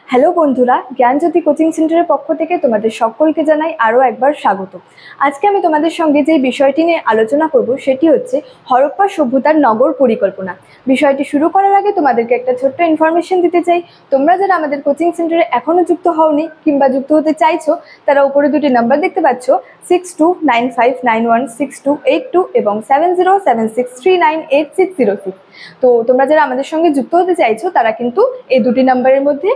Hello বন্ধুরা, জ্ঞানজ্যোতি coaching সেন্টারের পক্ষ থেকে তোমাদের সকলকে জানাই আরও একবার স্বাগত। আজকে আমি তোমাদের সঙ্গে যে বিষয়টি নিয়ে আলোচনা করব সেটি হচ্ছে হরপ্পা সভ্যতার নগর পরিকল্পনা। বিষয়টি শুরু করার আগে তোমাদেরকে একটা ছোট্ট ইনফরমেশন দিতে চাই। তোমরা যারা আমাদের কোচিং সেন্টারে এখনও যুক্ত হওনি কিংবা যুক্ত হতে চাইছো, তারা উপরে দুটি নাম্বার দেখতে পাচ্ছ, 6295916282 এবং 7076398606। তো তোমরা যারা আমাদের সঙ্গে যুক্ত হতে চাইছো তারা কিন্তু এই দুটি নাম্বারের মধ্যে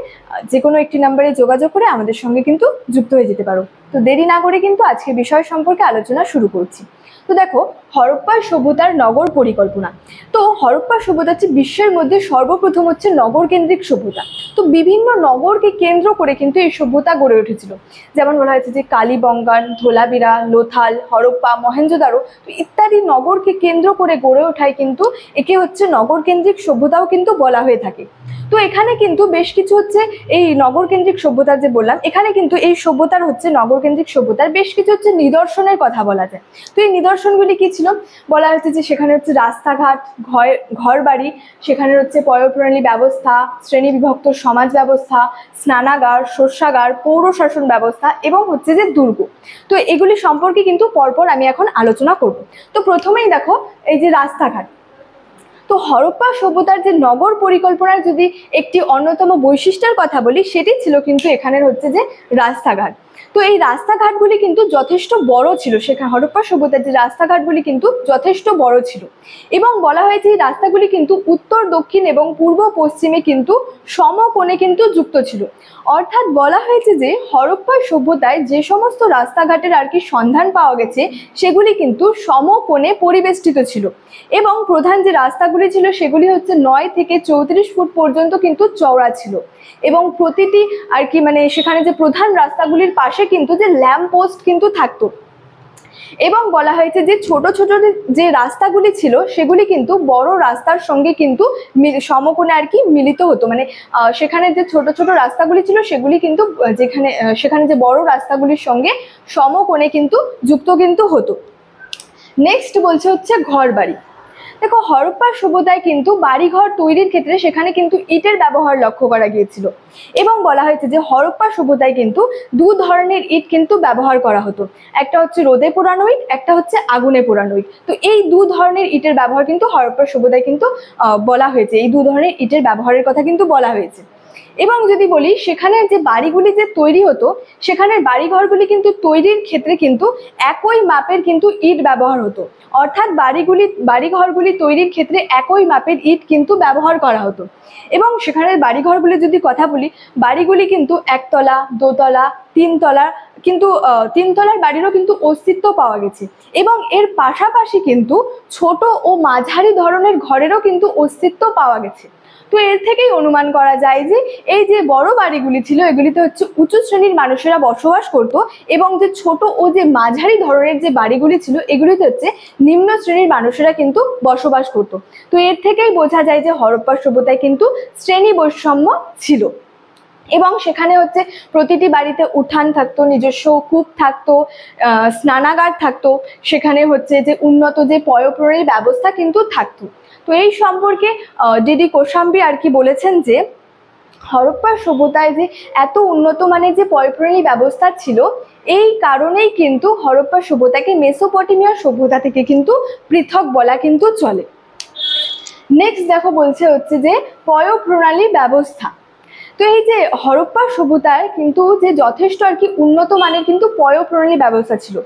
যে কোনো একটি নাম্বারে যোগাযোগ করে আমাদের সঙ্গে কিন্তু যুক্ত হয়ে যেতে পারো। তো দেরি না করে কিন্তু আজকে বিষয় সম্পর্কে আলোচনা শুরু করছি। তো দেখো, হরপ্পা সভ্যতার নগর পরিকল্পনা। তো হরপ্পা সভ্যতা হচ্ছে বিশ্বের মধ্যে সর্বপ্রথম হচ্ছে নগর কেন্দ্রিক সভ্যতা। তো বিভিন্ন নগরকে কেন্দ্র করে কিন্তু এই সভ্যতা গড়ে উঠেছিল। যেমন বলা হয়েছে যে কালীবঙ্গান, ধোলাবিরা, লোথাল, হরপ্পা, মহেঞ্জোদারো ইত্যাদি নগরকে কেন্দ্র করে গড়ে ওঠায় কিন্তু একে হচ্ছে নগর কেন্দ্রিক সভ্যতাও কিন্তু বলা হয়ে থাকে। তো এখানে কিন্তু বেশ কিছু হচ্ছে এই নগর কেন্দ্রিক সভ্যতা যে বললাম, এখানে কিন্তু এই সভ্যতার হচ্ছে নগর কেন্দ্রিক সভ্যতার বেশ কিছু হচ্ছে নিদর্শনের কথা বলা যায়। তো এই নিদর্শনগুলি কি ছিল? বলা হচ্ছে যে সেখানে হচ্ছে রাস্তাঘাট, ঘর বাড়ি, সেখানে হচ্ছে পয়ঃপ্রণালী ব্যবস্থা, শ্রেণী বিভক্ত সমাজ ব্যবস্থা, স্নানাগার, শস্যাগার, পৌর শাসন ব্যবস্থা এবং হচ্ছে যে দুর্গ। তো এগুলি সম্পর্কে কিন্তু পরপর আমি এখন আলোচনা করব। তো প্রথমেই দেখো এই যে রাস্তাঘাট। তো হরপ্পা সভ্যতার যে নগর পরিকল্পনার যদি একটি অন্যতম বৈশিষ্ট্যের কথা বলি, সেটি ছিল কিন্তু এখানের হচ্ছে যে রাস্তাঘাট। তো এই রাস্তাঘাটগুলি কিন্তু যথেষ্ট বড় ছিল। সেখানে হরপ্পা সভ্যতার যে রাস্তাঘাটগুলি কিন্তু যথেষ্ট বড় ছিল এবং বলা হয়েছে এই রাস্তাগুলি কিন্তু উত্তর, দক্ষিণ এবং পূর্ব পশ্চিমে কিন্তু সমকোণে কিন্তু যুক্ত ছিল। অর্থাৎ বলা হয়েছে যে হরপ্পা সভ্যতায় যে সমস্ত রাস্তাঘাটের আর কি সন্ধান পাওয়া গেছে সেগুলি কিন্তু সমকোণে পরিবেষ্টিত ছিল এবং প্রধান যে রাস্তাগুলি ছিল সেগুলি হচ্ছে 9 থেকে 34 ফুট পর্যন্ত কিন্তু চওড়া ছিল এবং প্রতিটি আর কি সেখানে যে প্রধান রাস্তাগুলির পাশে কিন্তু যে ল্যাম্প পোস্ট কিন্তু থাকতো এবং বলা হয়েছে যে ছোট ছোট যে রাস্তাগুলি ছিল সেগুলি কিন্তু বড় রাস্তার সঙ্গে কিন্তু সমকোণে আর কি মিলিত হতো। সেখানে যে ছোট ছোট রাস্তাগুলি ছিল সেগুলি কিন্তু সেখানে যে বড় রাস্তাগুলির সঙ্গে সমকোণে কিন্তু যুক্ত কিন্তু হতো। নেক্সট বলছে হচ্ছে ঘর বাড়ি। দেখো, হরপ্পা সভ্যতায় কিন্তু বাড়িঘর তৈরির ক্ষেত্রে সেখানে কিন্তু ইটের ব্যবহার লক্ষ্য করা গিয়েছিল এবং বলা হয়েছে যে হরপ্পা সভ্যতায় কিন্তু দু ধরনের ইট কিন্তু ব্যবহার করা হতো। একটা হচ্ছে রোদে পোড়ানো ইট, একটা হচ্ছে আগুনে পোড়ানো ইট। তো এই দু ধরনের ইটের ব্যবহার কিন্তু হরপ্পা সভ্যতায় কিন্তু বলা হয়েছে, এই দু ধরনের ইটের ব্যবহারের কথা কিন্তু বলা হয়েছে। এবং যদি বলি সেখানে যে বাড়িগুলি যে তৈরি হতো, সেখানের বাড়িঘরগুলি কিন্তু তৈরির ক্ষেত্রে কিন্তু একই মাপের কিন্তু ইট ব্যবহার হতো। অর্থাৎ বাড়িঘরগুলি তৈরির ক্ষেত্রে একই মাপের ইট কিন্তু ব্যবহার করা হতো এবং সেখানের বাড়িঘরগুলি যদি কথা বলি, বাড়িগুলি কিন্তু একতলা, দোতলা, তিনতলা কিন্তু তিনতলার বাড়িরও কিন্তু অস্তিত্ব পাওয়া গেছে এবং এর পাশাপাশি কিন্তু ছোট ও মাঝারি ধরনের ঘরেরও কিন্তু অস্তিত্ব পাওয়া গেছে। তো এর থেকেই অনুমান করা যায় যে এই যে বড় বাড়িগুলি ছিল এগুলিতে হচ্ছে উঁচু শ্রেণীর মানুষেরা বসবাস করত এবং যে ছোট ও যে মাঝারি ধরনের যে বাড়িগুলি ছিল এগুলিতে হচ্ছে নিম্ন শ্রেণীর মানুষেরা কিন্তু বসবাস করত। তো এর থেকেই বোঝা যায় যে হরপ্পা সভ্যতায় কিন্তু শ্রেণী বৈষম্য ছিল এবং সেখানে হচ্ছে প্রতিটি বাড়িতে উঠান থাকতো, নিজস্ব কূপ থাকতো, স্নানাগার থাকতো, সেখানে হচ্ছে যে উন্নত যে পয়ঃপ্রণালী ব্যবস্থা কিন্তু থাকতো। তো এই সম্পর্কে ডিডি কোশাম্বী আর কি বলেছেন যে হরপ্পা সভ্যতায় যে এত উন্নত মানের যে পয়ঃপ্রণালী ব্যবস্থা ছিল, এই কারণেই কিন্তু হরপ্পা সভ্যতাকে মেসোপটেমিয়া সভ্যতা থেকে কিন্তু পৃথক বলা কিন্তু চলে। নেক্সট দেখো, বলছে হচ্ছে যে পয়ঃপ্রণালী ব্যবস্থা। তো এই যে হরপ্পা সভ্যতায় কিন্তু যে যথেষ্ট আর কি উন্নত মানের কিন্তু পয়ঃপ্রণালী ব্যবস্থা ছিল।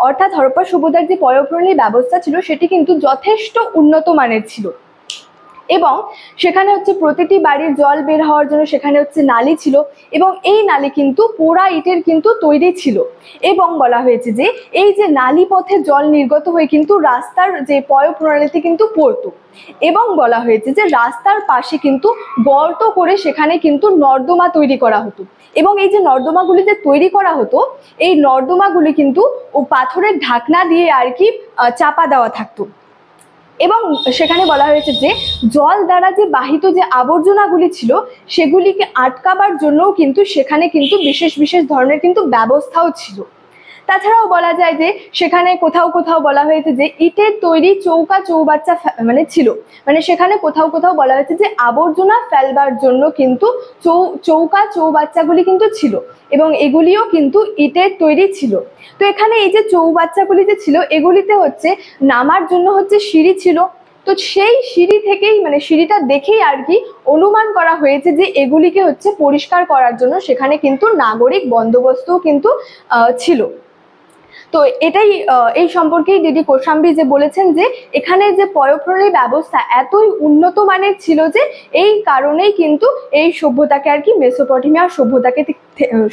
অর্থাৎ হরপ্পা সভ্যতার যে পয়ঃপ্রণালী ব্যবস্থা ছিল সেটি কিন্তু যথেষ্ট উন্নত মানের ছিল এবং সেখানে হচ্ছে প্রতিটি বাড়ির জল বের হওয়ার জন্য সেখানে হচ্ছে নালী ছিল এবং এই নালী কিন্তু পোড়া ইটের কিন্তু তৈরি ছিল এবং বলা হয়েছে যে এই যে নালী পথে জল নির্গত হয়ে কিন্তু রাস্তার যে পয়ঃপ্রণালীতে কিন্তু পড়তো এবং বলা হয়েছে যে রাস্তার পাশে কিন্তু গর্ত করে সেখানে কিন্তু নর্দমা তৈরি করা হতো এবং এই যে নর্দমাগুলি যে তৈরি করা হতো, এই নর্দমাগুলি কিন্তু পাথরের ঢাকনা দিয়ে আর কি চাপা দেওয়া থাকতো এবং সেখানে বলা হয়েছে যে জল দ্বারা যে বাহিত যে আবর্জনাগুলি ছিল সেগুলিকে আটকাবার জন্যও কিন্তু সেখানে কিন্তু বিশেষ বিশেষ ধরনের কিন্তু ব্যবস্থাও ছিল। তাছাড়াও বলা যায় যে সেখানে কোথাও কোথাও বলা হয়েছে যে ইটের তৈরি চৌকা চৌবাচ্চা মানে ছিল, মানে সেখানে কোথাও কোথাও বলা হয়েছে যে আবর্জনা ফেলবার জন্য কিন্তু চৌকা চৌবাচ্চাগুলি কিন্তু ছিল এবং এগুলিও কিন্তু ইটের তৈরি ছিল। তো এখানে এই যে চৌবাচ্চাগুলি যে ছিল এগুলিতে হচ্ছে নামার জন্য হচ্ছে সিঁড়ি ছিল। তো সেই সিঁড়ি থেকেই মানে সিঁড়িটা দেখেই আর কি অনুমান করা হয়েছে যে এগুলিকে হচ্ছে পরিষ্কার করার জন্য সেখানে কিন্তু নাগরিক বন্দোবস্তও কিন্তু ছিল। তো এটাই এই সম্পর্কেই ডিডি কোশাম্বী যে বলেছেন যে এখানে যে পয়ঃপ্রণালী ব্যবস্থা এতই উন্নত মানের ছিল যে এই কারণেই কিন্তু এই সভ্যতাকে আর কি মেসোপটেমিয়া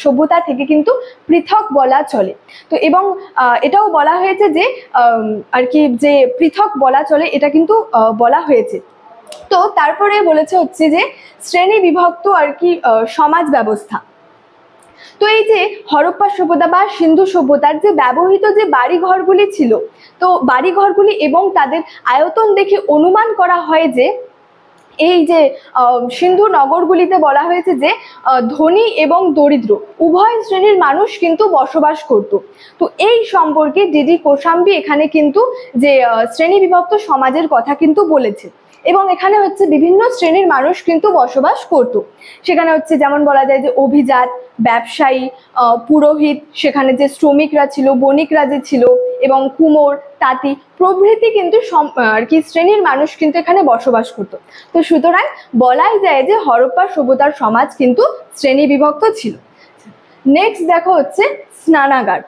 সভ্যতা থেকে কিন্তু পৃথক বলা চলে। তো এবং এটাও বলা হয়েছে যে আর কি যে পৃথক বলা চলে এটা কিন্তু বলা হয়েছে। তো তারপরে বলেছে হচ্ছে যে শ্রেণী বিভক্ত আর কি সমাজ ব্যবস্থা। তো এই যে হরপ্পা সভ্যতা বা সিন্ধু সভ্যতার যে ব্যবহৃত যে বাড়ি ঘরগুলি ছিল, তো বাড়ি ঘরগুলি এবং তাদের আয়তন দেখে অনুমান করা হয় যে এই যে সিন্ধু নগরগুলিতে বলা হয়েছে যে ধনী এবং দরিদ্র উভয় শ্রেণীর মানুষ কিন্তু বসবাস করত। তো এই সম্পর্কে ডিডি কোশাম্বী এখানে কিন্তু যে শ্রেণী বিভক্ত সমাজের কথা কিন্তু বলেছে এবং এখানে হচ্ছে বিভিন্ন শ্রেণীর মানুষ কিন্তু বসবাস করত। সেখানে হচ্ছে যেমন বলা যায় যে অভিজাত, ব্যবসায়ী, পুরোহিত, সেখানে যে শ্রমিকরা ছিল, বণিকরা যে ছিল এবং কুমোর, তাঁতি প্রভৃতি কিন্তু আর কি শ্রেণীর মানুষ কিন্তু এখানে বসবাস করত। তো সুতরাং বলাই যায় যে হরপ্পা সভ্যতার সমাজ কিন্তু শ্রেণী বিভক্ত ছিল। নেক্সট দেখো হচ্ছে স্নানাগার।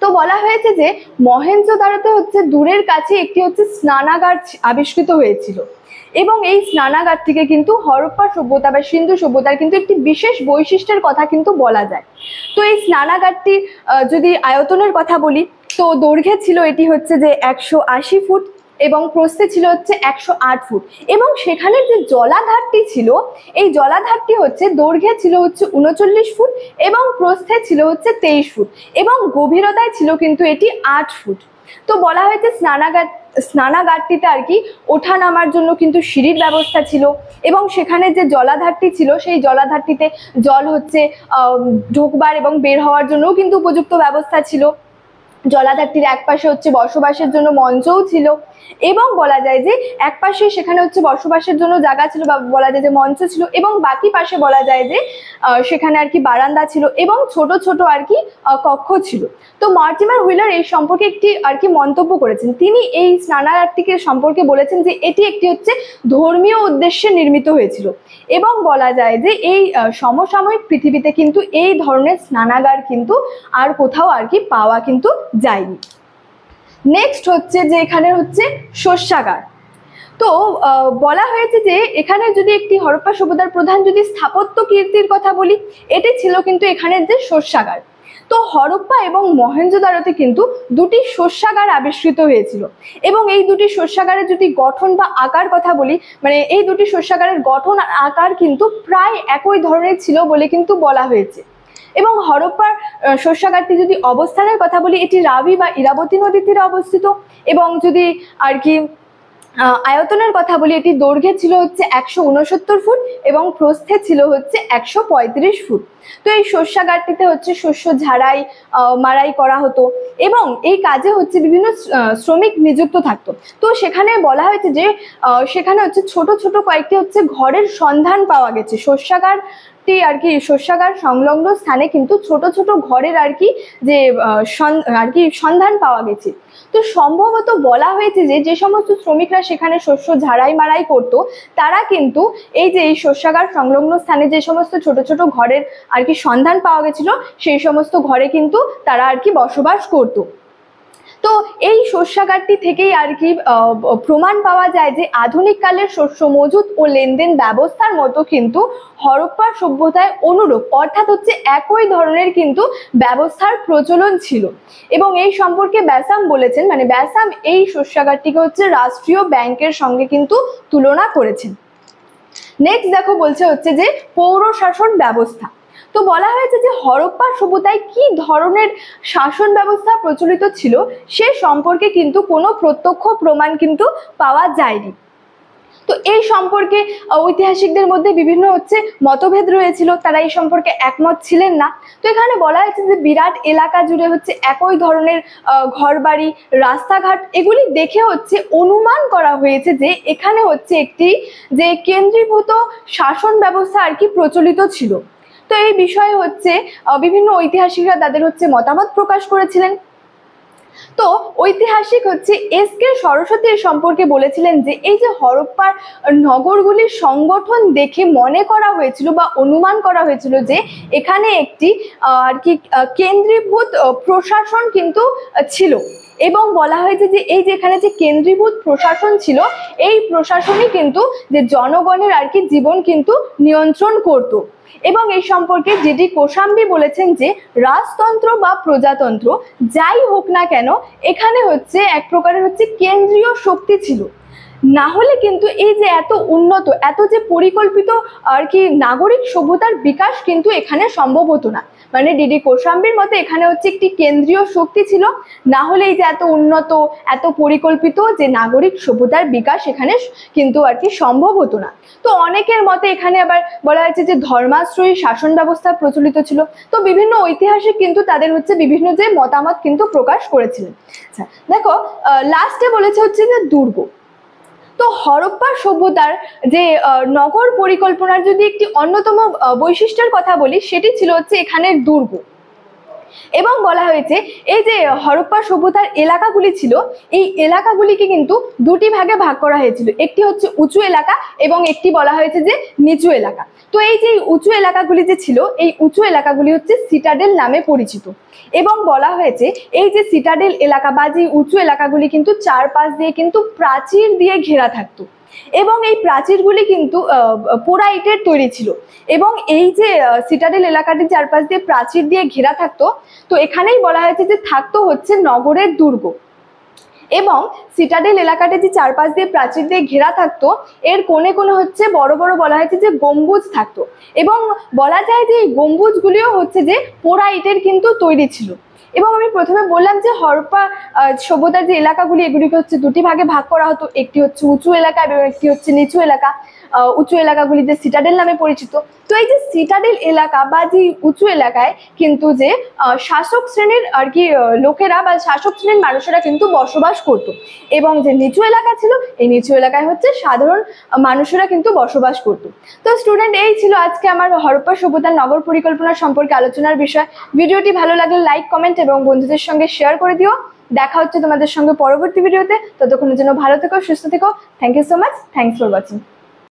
তো বলা হয়েছে যে মহেঞ্জোদারোতে হচ্ছে দূরের কাছে একটি হচ্ছে স্নানাগার আবিষ্কৃত হয়েছিল এবং এই স্নানাগারটিকে কিন্তু হরপ্পা সভ্যতা বা সিন্ধু সভ্যতার কিন্তু একটি বিশেষ বৈশিষ্ট্যের কথা কিন্তু বলা যায়। তো এই স্নানাগারটি যদি আয়তনের কথা বলি তো দৈর্ঘ্যে ছিল এটি হচ্ছে যে 180 ফুট এবং প্রস্থে ছিল হচ্ছে 108 ফুট এবং সেখানে যে জলাধারটি ছিল এই জলাধারটি হচ্ছে দৈর্ঘ্যে ছিল হচ্ছে 39 ফুট এবং প্রস্থে ছিল হচ্ছে 23 ফুট এবং গভীরতায় ছিল কিন্তু এটি 8 ফুট। তো বলা হয়েছে স্নানাগারটিতে আর কি ওঠা নামার জন্য কিন্তু সিঁড়ির ব্যবস্থা ছিল এবং সেখানে যে জলাধারটি ছিল সেই জলাধারটিতে জল হচ্ছে ঢোকবার এবং বের হওয়ার জন্যও কিন্তু উপযুক্ত ব্যবস্থা ছিল। জলাধারটির এক পাশে হচ্ছে বসবাসের জন্য মঞ্চও ছিল এবং বলা যায় যে এক পাশে সেখানে হচ্ছে বসবাসের জন্য জায়গা ছিল বা বলা যায় যে মঞ্চ ছিল এবং বাকি পাশে বলা যায় যে সেখানে আর কি বারান্দা ছিল এবং ছোট ছোট আর কি কক্ষ ছিল। তো মর্টিমার হুইলার এই সম্পর্কে একটি আর কি মন্তব্য করেছেন। তিনি এই স্নানাগারটিকে সম্পর্কে বলেছেন যে এটি একটি হচ্ছে ধর্মীয় উদ্দেশ্যে নির্মিত হয়েছিল এবং বলা যায় যে এই সমসাময়িক পৃথিবীতে কিন্তু এই ধরনের স্নানাগার কিন্তু আর কোথাও আর কি পাওয়া কিন্তু যায়নি। নেক্সট হচ্ছে যে এখানে হচ্ছে শস্যাগার। তো বলা হয়েছে যে এখানে যদি একটি হরপ্পা সভ্যতার প্রধান যদি স্থাপত্য কীর্তির কথা বলি এটি ছিল কিন্তু এখানের যে শস্যাগার। তো হরপ্পা এবং মহেঞ্জোদারোতে কিন্তু দুটি শস্যাগার আবিষ্কৃত হয়েছিল এবং এই দুটি শস্যাগারের যদি গঠন বা আকার কথা বলি মানে এই দুটি শস্যাগারের গঠন আকার কিন্তু প্রায় একই ধরনের ছিল বলে কিন্তু বলা হয়েছে এবং হরপ্পার শস্যাগারটি যদি অবস্থানের কথা বলি এটি রাবি বা ইরাবতী নদীর তীরে অবস্থিত এবং যদি আর কি আয়তনের কথা বলি এটি দৈর্ঘ্যে ছিল হচ্ছে 169 ফুট এবং প্রস্থে ছিল হচ্ছে 135 ফুট। তো এই শস্যাগারটিতে হচ্ছে শস্য ঝাড়াই মাড়াই করা হতো এবং এই কাজে হচ্ছে বিভিন্ন শ্রমিক নিযুক্ত থাকতো। তো সেখানে বলা হয়েছে যে সেখানে হচ্ছে ছোট ছোট কয়েকটি হচ্ছে ঘরের সন্ধান পাওয়া গেছে। শস্যাগারটি আর কি শস্যাগার সংলগ্ন স্থানে কিন্তু ছোট ছোট ঘরের আর কি যে সন্ধান পাওয়া গেছে। তো সম্ভবত বলা হয়েছে যে যে সমস্ত শ্রমিকরা সেখানে শস্য ঝাড়াই মাড়াই করতো তারা কিন্তু এই যে এই শস্যাগার সংলগ্ন স্থানে যে সমস্ত ছোট ছোট ঘরের আর কি সন্ধান পাওয়া গেছিল সেই সমস্ত ঘরে কিন্তু তারা আর কি বসবাস করতো। তো এই শস্যাগারটি থেকেই আর কি প্রমাণ পাওয়া যায় যে আধুনিক কালের শস্য মজুত ও লেনদেন ব্যবস্থার মতো কিন্তু হরপ্পা সভ্যতায় অনুরূপ অর্থাৎ হচ্ছে একই ধরনের কিন্তু ব্যবস্থার প্রচলন ছিল এবং এই সম্পর্কে ব্যাসাম বলেছেন মানে ব্যাসাম এই শস্যাগারটিকে হচ্ছে রাষ্ট্রীয় ব্যাংকের সঙ্গে কিন্তু তুলনা করেছেন। নেক্সট দেখো বলছে হচ্ছে যে পৌর শাসন ব্যবস্থা। তো বলা হয়েছে যে হরপ্পা সভ্যতায় কি ধরনের শাসন ব্যবস্থা প্রচলিত ছিল সে সম্পর্কে কিন্তু কোনো প্রত্যক্ষ প্রমাণ কিন্তু পাওয়া যায়নি। তো এই সম্পর্কে ঐতিহাসিকদের মধ্যে বিভিন্ন মতভেদ রয়েছিল, তারা এই সম্পর্কে একমত ছিলেন না। তো এখানে বলা হয়েছে যে বিরাট এলাকা জুড়ে একই ধরনের ঘরবাড়ি, রাস্তাঘাট এগুলি দেখে অনুমান করা হয়েছে যে এখানে একটি যে কেন্দ্রীভূত শাসন ব্যবস্থা আর কি প্রচলিত ছিল। তো এই বিষয়ে বিভিন্ন ঐতিহাসিকরা তাদের মতামত প্রকাশ করেছিলেন। তো ঐতিহাসিক এস.কে. সরস্বতী এর সম্পর্কে বলেছিলেন যে এই যে হরপ্পার নগরগুলির সংগঠন দেখে মনে করা হয়েছিল বা অনুমান করা হয়েছিল যে এখানে একটি আর কি কেন্দ্রীভূত প্রশাসন কিন্তু ছিল, এবং বলা হয়েছে যে এই যে এখানে যে কেন্দ্রীভূত প্রশাসন ছিল, এই প্রশাসনই কিন্তু যে জনগণের আর কি জীবন কিন্তু নিয়ন্ত্রণ করত। এবং এই সম্পর্কে জি.ডি. কোশাম্বী বলেছেন যে রাজতন্ত্র বা প্রজাতন্ত্র যাই হোক না কেন, এখানে এক প্রকারের কেন্দ্রীয় শক্তি ছিল, না হলে কিন্তু এই যে এত উন্নত, এত যে পরিকল্পিত আর কি নাগরিক সভ্যতার বিকাশ কিন্তু এখানে সম্ভব হতো না। মানে ডি.ডি. কোশাম্বীর মতে এখানে একটি কেন্দ্রীয় শক্তি ছিল, না হলে এই যে এত উন্নত, এত পরিকল্পিত যে নাগরিক সভ্যতার বিকাশ এখানে কিন্তু আর কি সম্ভব হতো না। তো অনেকের মতে এখানে আবার বলা হয়েছে যে ধর্মাশ্রয়ী শাসন ব্যবস্থা প্রচলিত ছিল। তো বিভিন্ন ঐতিহাসিক কিন্তু তাদের বিভিন্ন যে মতামত কিন্তু প্রকাশ করেছিলেন। আচ্ছা দেখো, লাস্টে বলেছে যে দুর্গ। তো হরপ্পা সভ্যতার যে নগর পরিকল্পনার যদি একটি অন্যতম বৈশিষ্ট্যের কথা বলি, সেটি ছিল এখানের দুর্গ। এবং বলা হয়েছে এই যে হরপ্পা সভ্যতার এলাকাগুলি ছিল, এই এলাকাগুলিকে কিন্তু দুটি ভাগে ভাগ করা হয়েছিল, একটি উঁচু এলাকা এবং একটি বলা হয়েছে যে নিচু এলাকা। তো এই যে উঁচু এলাকাগুলি যে ছিল, এই উঁচু এলাকাগুলি সিটাডেল নামে পরিচিত। এবং বলা হয়েছে এই যে সিটাডেল এলাকা বা যে উঁচু এলাকাগুলি কিন্তু চারপাশ দিয়ে কিন্তু প্রাচীর দিয়ে ঘেরা থাকতো, এবং এই প্রাচীরগুলি কিন্তু পোড়া ইটের তৈরি ছিল। এবং এই যে সিটাডেল এলাকাটি চারপাশ দিয়ে প্রাচীর দিয়ে ঘেরা থাকতো, তো এখানেই বলা হয়েছে যে থাকতো নগরের দুর্গ। এবং সিটাডেল এলাকাটি যে চারপাশ দিয়ে প্রাচীর দিয়ে ঘেরা থাকতো, এর কোণে কোণে বড় বড় বলা হয়েছে যে গম্বুজ থাকতো, এবং বলা যায় যে এই গম্বুজগুলিও যে পোড়া ইটের কিন্তু তৈরি ছিল। এবং আমি প্রথমে বললাম যে হরপ্পা সভ্যতার যে এলাকাগুলি, এগুলিকে দুটি ভাগে ভাগ করা হতো, একটি উঁচু এলাকা এবং একটি নিচু এলাকা। উঁচু এলাকাগুলি যে সিটাডেল নামে পরিচিত। তো এই যে সিটাডেল এলাকা বা যে উঁচু এলাকায় কিন্তু যে শাসক শ্রেণীর আর কি লোকেরা বা শাসক শ্রেণীর মানুষেরা কিন্তু বসবাস করত, এবং যে নিচু এলাকা ছিল, এই নিচু এলাকায় সাধারণ মানুষেরা কিন্তু বসবাস করত। তো স্টুডেন্ট, এই ছিল আজকে আমার হরপ্পা সভ্যতার নগর পরিকল্পনা সম্পর্কে আলোচনার বিষয়। ভিডিওটি ভালো লাগলে লাইক, কমেন্ট এবং বন্ধুদের সঙ্গে শেয়ার করে দিও। দেখা হচ্ছে তোমাদের সঙ্গে পরবর্তী ভিডিওতে। ততক্ষণের জন্য ভালো থেকো, সুস্থ থেকো। Thank you so much. Thanks for watching.